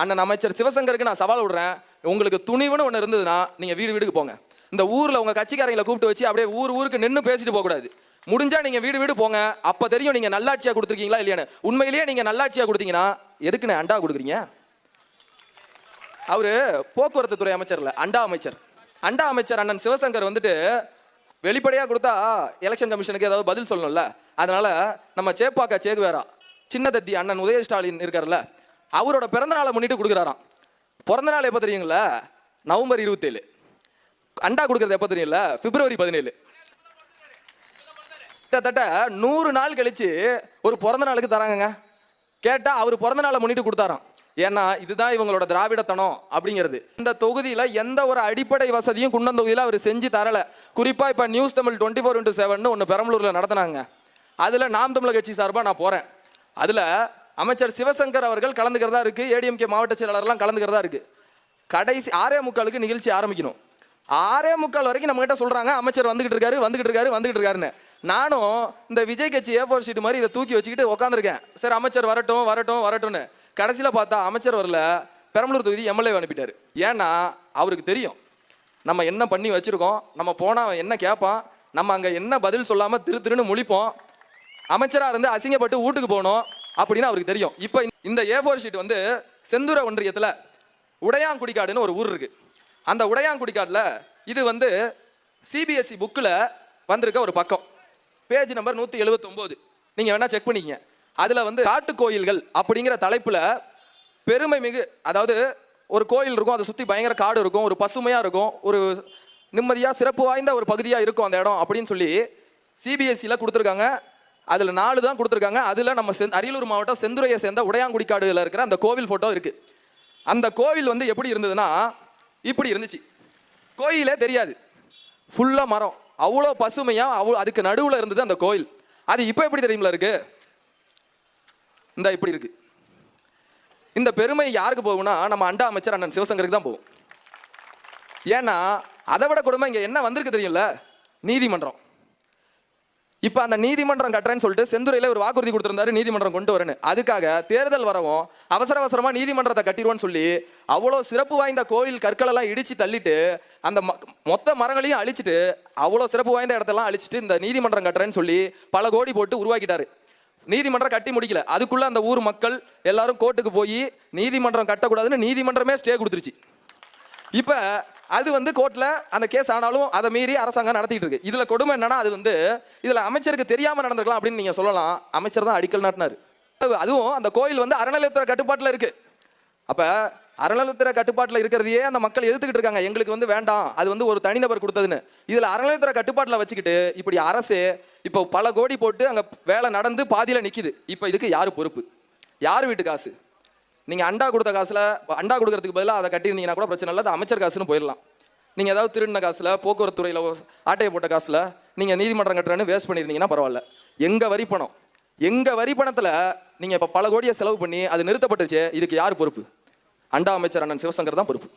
அண்ணன் அமைச்சர் சிவசங்கருக்கு நான் சவால் விடுறேன். உங்களுக்கு துணிவுன்னு ஒன்று இருந்ததுன்னா நீங்கள் வீடு வீடுக்கு போங்க. இந்த ஊரில் உங்கள் கட்சிக்காரங்களை கூப்பிட்டு வச்சு அப்படியே ஊருக்கு நின்று பேசிட்டு போகக்கூடாது. முடிஞ்சா நீங்கள் வீடு வீடு போங்க. அப்போ தெரியும் நீங்கள் நல்லாட்சியாக கொடுத்துருக்கீங்களா இல்லையான்னு. உண்மையிலேயே நீங்கள் நல்லாட்சியாக கொடுத்தீங்கன்னா எதுக்குன்னு அண்டா கொடுக்குறீங்க? அவர் போக்குவரத்து துறை அமைச்சர் இல்லை, அண்டா அமைச்சர். அண்டா அமைச்சர் அண்ணன் சிவசங்கர் வந்துட்டு வெளிப்படையாக கொடுத்தா எலெக்ஷன் கமிஷனுக்கு ஏதாவது பதில் சொல்லணும்ல. அதனால நம்ம சேப்பாக்கா சேகுவேரா சின்ன தத்தி அண்ணன் உதய ஸ்டாலின் இருக்கார்ல, அவரோட பிறந்த நாளை முன்னிட்டு கொடுக்குறாராம். பிறந்த நாள் எப்போ தெரியுங்களா? நவம்பர் 27. அண்டா கொடுக்குறது எப்போ தெரியும்ல? பிப்ரவரி 17. கிட்டத்தட்ட 100 நாள் கழிச்சு ஒரு பிறந்த நாளுக்கு தராங்க. கேட்டால் அவர் பிறந்த நாளை முன்னிட்டு கொடுத்தாராம். ஏன்னா இதுதான் இவங்களோட திராவிடத்தனம் அப்படிங்கிறது. இந்த தொகுதியில் எந்த ஒரு அடிப்படை வசதியும் குண்டம் தொகுதியில் அவர் செஞ்சு தரலை. குறிப்பாக இப்போ நியூஸ் தமிழ் 24x7 ஒன்று பெரம்பலூரில் நடத்தினாங்க. அதில் நாம் தமிழர் கட்சி சார்பாக நான் போகிறேன். அதில் அமைச்சர் சிவசங்கர் அவர்கள் கலந்துக்கிறதா இருக்குது, ஏடிஎம்கே மாவட்ட செயலாளர்லாம் கலந்துக்கிறதா இருக்குது. கடைசி 6:45 நிகழ்ச்சி ஆரம்பிக்கணும். 6:45 வரைக்கும் நம்மகிட்ட சொல்கிறாங்க அமைச்சர் வந்துகிட்டு இருக்காருன்னு. நானும் இந்த விஜய் கட்சி A4 ஷீட் மாதிரி இதை தூக்கி வச்சுக்கிட்டு உட்காந்துருக்கேன். சரி அமைச்சர் வரட்டும்னு. கடைசியில் பார்த்தா அமைச்சர் வரல, பெரம்பலூர் தொகுதி எம்எல்ஏ அனுப்பிட்டார். ஏன்னா அவருக்கு தெரியும் நம்ம என்ன பண்ணி வச்சுருக்கோம், நம்ம போனால் என்ன கேட்பான், நம்ம அங்கே என்ன பதில் சொல்லாமல் திருன்னு முழிப்போம், அமைச்சராக இருந்து அசிங்கப்பட்டு வீட்டுக்கு போகணும் அப்படின்னு அவருக்கு தெரியும். இப்போ இந்த A4 ஷீட் வந்து செந்தூர ஒன்றியத்தில் உடையாங்குடிக்காடுன்னு ஒரு ஊர் இருக்குது. அந்த உடையாங்குடிக்காட்டில் இது வந்து CBSE புக்கில் வந்திருக்க ஒரு பக்கம், பேஜ் நம்பர் 179. நீங்கள் வேணால் செக் பண்ணிக்கங்க. அதில் வந்து காட்டு கோயில்கள் அப்படிங்கிற தலைப்பில் பெருமை மிகு, அதாவது ஒரு கோயில் இருக்கும், அதை சுற்றி பயங்கர காடு இருக்கும், ஒரு பசுமையாக இருக்கும், ஒரு நிம்மதியாக சிறப்பு வாய்ந்த ஒரு பகுதியாக இருக்கும் அந்த இடம் அப்படின்னு சொல்லி CBSEயில் கொடுத்துருக்காங்க. அதில் 4 தான் கொடுத்துருக்காங்க. அதில் நம்ம அரியலூர் மாவட்டம் செந்துறையை சேர்ந்த உடையாங்குடிக்காடுகளில் இருக்கிற அந்த கோவில் ஃபோட்டோ இருக்குது. அந்த கோவில் வந்து எப்படி இருந்ததுன்னா இப்படி இருந்துச்சு. கோயிலே தெரியாது, ஃபுல்லாக மரம், அவ்வளோ பசுமையாக அதுக்கு நடுவில் இருந்தது அந்த கோயில். அது இப்போ எப்படி தெரியுமில்ல இருக்குது, இந்த இப்படி இருக்கு. இந்த பெருமை யாருக்கு போகும்னா நம்ம அண்டா அமைச்சர் அண்ணன் சிவசங்கருக்கு தான் போகும். ஏன்னா அதை விட கொடுமை இங்கே என்ன வந்திருக்கு தெரியும்ல, நீதிமன்றம். இப்போ அந்த நீதிமன்றம் கட்டுறேன்னு சொல்லிட்டு செந்துறையில் ஒரு வாக்குறுதி கொடுத்துருந்தாரு, நீதிமன்றம் கொண்டு வரேன்னு. அதுக்காக தேர்தல் வரவும் அவசரமாக நீதிமன்றத்தை கட்டிடுவோன்னு சொல்லி அவ்வளோ சிறப்பு வாய்ந்த கோயில் கற்களெல்லாம் இடித்து தள்ளிட்டு அந்த மொத்த மரங்களையும் அழிச்சிட்டு அவ்வளோ சிறப்பு வாய்ந்த இடத்தெல்லாம் அழிச்சிட்டு இந்த நீதிமன்றம் கட்டுறேன்னு சொல்லி பல கோடி போட்டு உருவாக்கிட்டாரு. நீதிமன்றம் கட்டி முடிக்கல, அதுக்குள்ள அந்த ஊர் மக்கள் எல்லாரும் கோர்ட்டுக்கு போய் நீதிமன்றம் கட்டக்கூடாதுன்னு நீதிமன்றமே ஸ்டே கொடுத்துருச்சு. இப்போ அது வந்து கோர்ட்டில் அந்த கேஸ் ஆனாலும் அதை மீறி அரசாங்கம் நடத்திட்டு இருக்கு. இதில் கொடுமை என்னன்னா, அது வந்து இதில் அமைச்சருக்கு தெரியாமல் நடந்திருக்கலாம் அப்படின்னு நீங்கள் சொல்லலாம். அமைச்சர் தான் அடிக்கல் நாட்டினார். அதுவும் அந்த கோயில் வந்து அறநிலையத்துறை கட்டுப்பாட்டில் இருக்கு. அப்போ அறநிலையத்துறை கட்டுப்பாட்டில் இருக்கிறதையே அந்த மக்கள் எதிர்த்துக்கிட்டு இருக்காங்க. எங்களுக்கு வந்து வேண்டாம், அது வந்து ஒரு தனிநபர் கொடுத்ததுன்னு. இதில் அறநிலையத்துறை கட்டுப்பாட்டில் வச்சுக்கிட்டு இப்படி அரசு இப்போ பல கோடி போட்டு அங்கே வேலை நடந்து பாதியில் நிற்கிது. இப்போ இதுக்கு யார் பொறுப்பு? யார் வீட்டு காசு? நீங்கள் அண்டா கொடுத்த காசில் அண்டா கொடுக்கறதுக்கு பதிலாக அதை கட்டியிருந்தீங்கன்னா கூட பிரச்சனை இல்லை, அது அமைச்சர் காசுன்னு போயிடலாம். நீங்கள் ஏதாவது திருடின காசில் போக்குவரத்து துறையில் ஆட்டையை போட்ட காசில் நீங்கள் நீதிமன்றம் கட்டுறேன்னு வேஸ்ட் பண்ணியிருந்தீங்கன்னா பரவாயில்ல. எங்கள் வரி பணத்தில் நீங்கள் இப்போ பல கோடியை செலவு பண்ணி அது நிறுத்தப்பட்டுருச்சு, இதுக்கு யார் பொறுப்பு? அண்டா அமைச்சர் அண்ணன் சிவசங்கர் தான் பொறுப்பு.